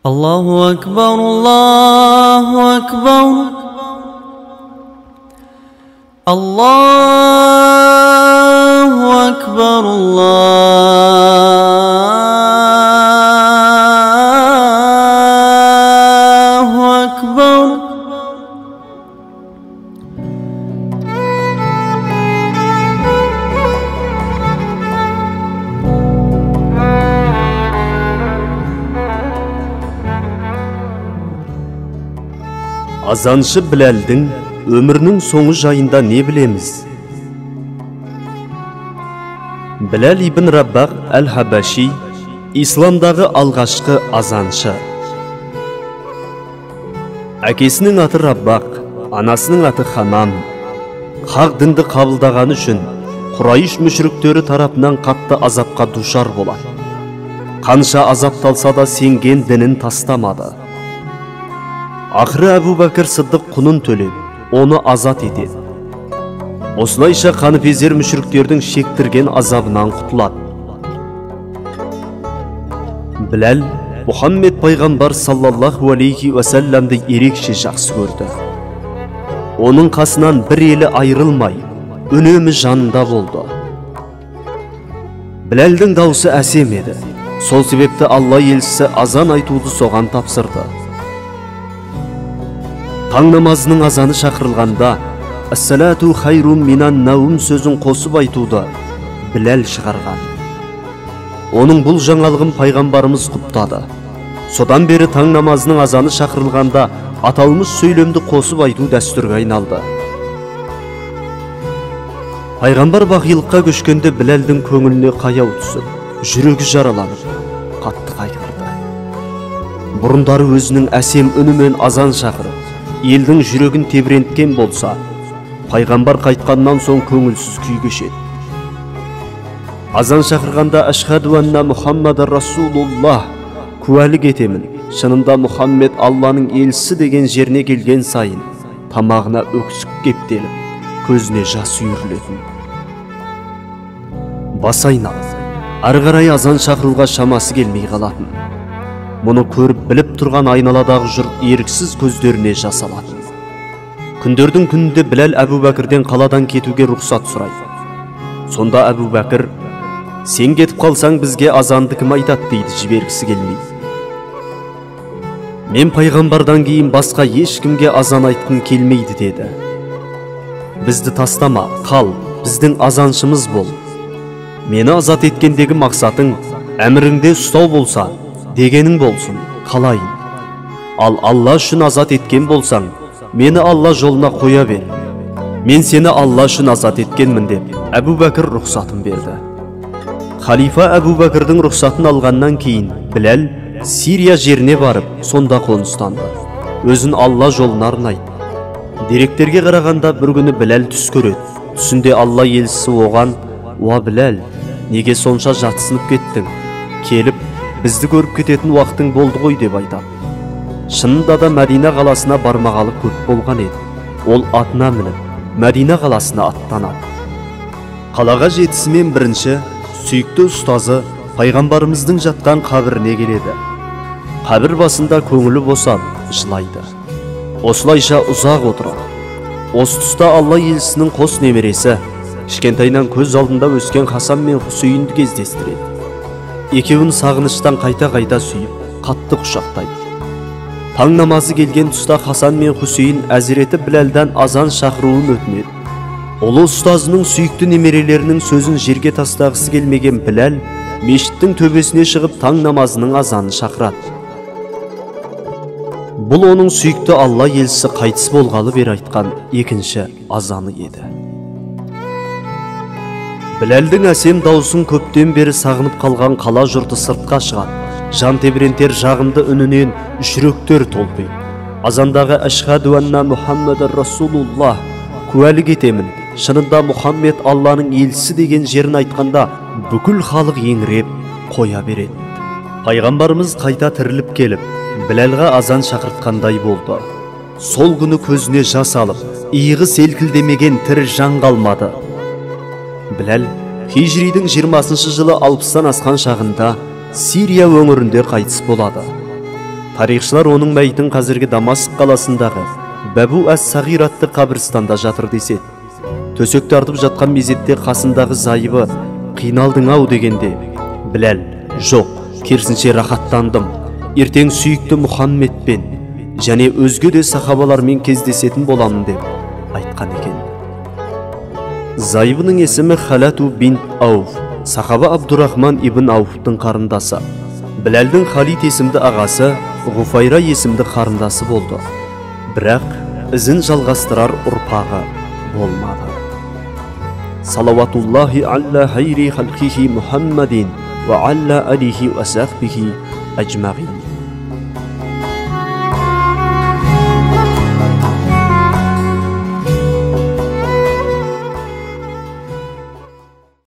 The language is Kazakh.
الله أكبر الله أكبر الله أكبر الله أكبر Azanшы Біләлдің өмірінің соңы жайында не білеміз? Біләл ибн Раббағ әл-Хабаши исламдағы алғашқы азаншы. Әкесінің аты Раббағ, анасының аты Ханан. Хақ дінді қабылдағаны үшін Құрайш мүшіріктері тарапынан қатты азапқа душар болады. Қанша азапталса да сенген дінін тастамады. Ақыры Әбу Бәкір Сыддық құнын төлеп, оны азат етеді. Осылайша қаныпезер мүшіріктердің шектірген азабынан құтылады. Біләл Мұхаммед пайғамбар саллаллаху алейхи уәсәлләмді ерекше жақсы көрді. Оның қасынан бір елі айырылмай, үнемі жанында болды. Біләлдің даусы әсем еді. Сол себепті Алла елшісі азан айтуды соған тапсырды. Таң намазының азаны шақырылғанда «Әс-салату хайрун минан наум» сөзін қосып айтуды Біләл шығарған. Оның бұл жаңалығын пайғамбарымыз құптады. Содан бері таң намазының азаны шақырылғанда аталмыш сөйлемді қосып айту дәстүрге айналды. Пайғамбар бақилыққа көшкенде Біләлдің көңіліне қаяу түсіп, жүрегі жараланып, қатты қайғырды. Бұрындары өзінің әсем үнімен азан шақырып, елдің жүрегін тебіренткен болса, пайғамбар қайтқаннан соң көңілсіз күй кешеді. Азан шақырғанда «Ашхаду анна Мұхаммадар Расулуллах» куәлік етемін, шынында Мұхаммед Алланың елшісі деген жеріне келген сайын тамағына өксік кептеліп, көзіне жас үйірілетін. Бас айналып, ары қарай азан шақыруға шамасы келмей қалатын. Мұны көріп біліп тұрған айналадағы жұрт еріксіз көздеріне жас алатын. Күндердің күнінде Біләл Әбу Бәкірден қаладан кетуге рұқсат сұрайды. Сонда Әбу Бәкір, сен кетіп қалсаң бізге азанды кім айтады дейді, жібергісі келмейді. Мен пайғамбардан кейін басқа ешкімге азан айтқым келмейді деді. Бізді тастама, қал, біздің азаншымыз бол. Мені азат еткендегі мақсатың әміріңде ұстау болса, дегенің болсын, қалайын. Ал Алла үшін азат еткен болсаң, мені Алла жолына қоя бер. Мен сені Алла үшін азат еткенмін деп, Әбу Бәкір рұқсатын берді. Халифа Әбу Бәкірдің рұқсатын алғаннан кейін, Біләл Сирия жеріне барып, сонда қоныстанды. Өзін Алла жолына арнайды. Деректерге қарағанда бір күні Біләл түс көреді. Түсінде Алла елшісі оған: «Уа Біләл, неге сонша жатсынып кеттің? Келіп, бізді көріп кететін уақытың болды ғой» деп айтады. Шынында да Мәдина қаласына бармағалы көп болған еді. Ол атына мініп, Мәдина қаласына аттанады. Қалаға жетісімен бірінші сүйікті ұстазы пайғамбарымыздың жатқан қабіріне келеді. Қабір басында көңілі босап, жылайды. Осылайша ұзақ отырады. Осы тұста Алла елшісінің қос немересі, кішкентайынан көз алдында өскен Хасан мен Хусейнді кездестіреді. Екеуін сағыныштан қайта-қайта сүйіп, қатты құшақтайды. Таң намазы келген тұста Хасан мен Хусейн әзіреті Біләлдан азан шақыруын өтінеді. Ұлы ұстазының сүйікті немерелерінің сөзін жерге тастағысы келмеген Біләл мешіттің төбесіне шығып таң намазының азанын шақырады. Бұл оның сүйікті Алла елшісі қайтыс болғалы бері айтқан екінші азаны еді. Біләлдің әсем даусын көптен бері сағынып қалған қала жұрты сыртқа шығады. Жан тебірентер жағымды үнінен жүректер толқиды. Азандағы «Ашхаду анна Мұхаммадар Расулуллах» куәлік етемін, шынында Мұхаммед Алланың елшісі деген жерін айтқанда бүкіл халық еңіреп қоя береді. Пайғамбарымыз қайта тіріліп келіп, Біләлға азан шақыртқандай болды. Сол күні көзіне жас алып, иығы селкілдемеген тірі жан қалмады. Біләл Хижридің 20-шы жылы 60-тан асқан шағында Сирия өңірінде қайтыс болады. Тарихшылар оның мәйітін қазіргі Дамаск қаласындағы Бәбу әс-Сағир атты қабірстанда жатыр деседі. Төсекті артып жатқан мезетте қасындағы зайыбы «Қиналдың ау» дегенде, Біләл «Жоқ, керісінше рахаттандым. Ертең сүйікті Мұхаммедпен және өзге де сахабалармен кездесетін боламын» деп айтқан екен. Зайыбының есімі Халату бин Ауф, сахаба Абдурахман ибн Ауфтың қарындасы. Біләлдің Халид есімді ағасы Ғуфайра есімді қарындасы болды. Бірақ ізін жалғастырар ұрпағы болмады. Салаватуллахи алла хайри халқихи Мұхаммадин ва алла алихи ва сахбихи әжмағин.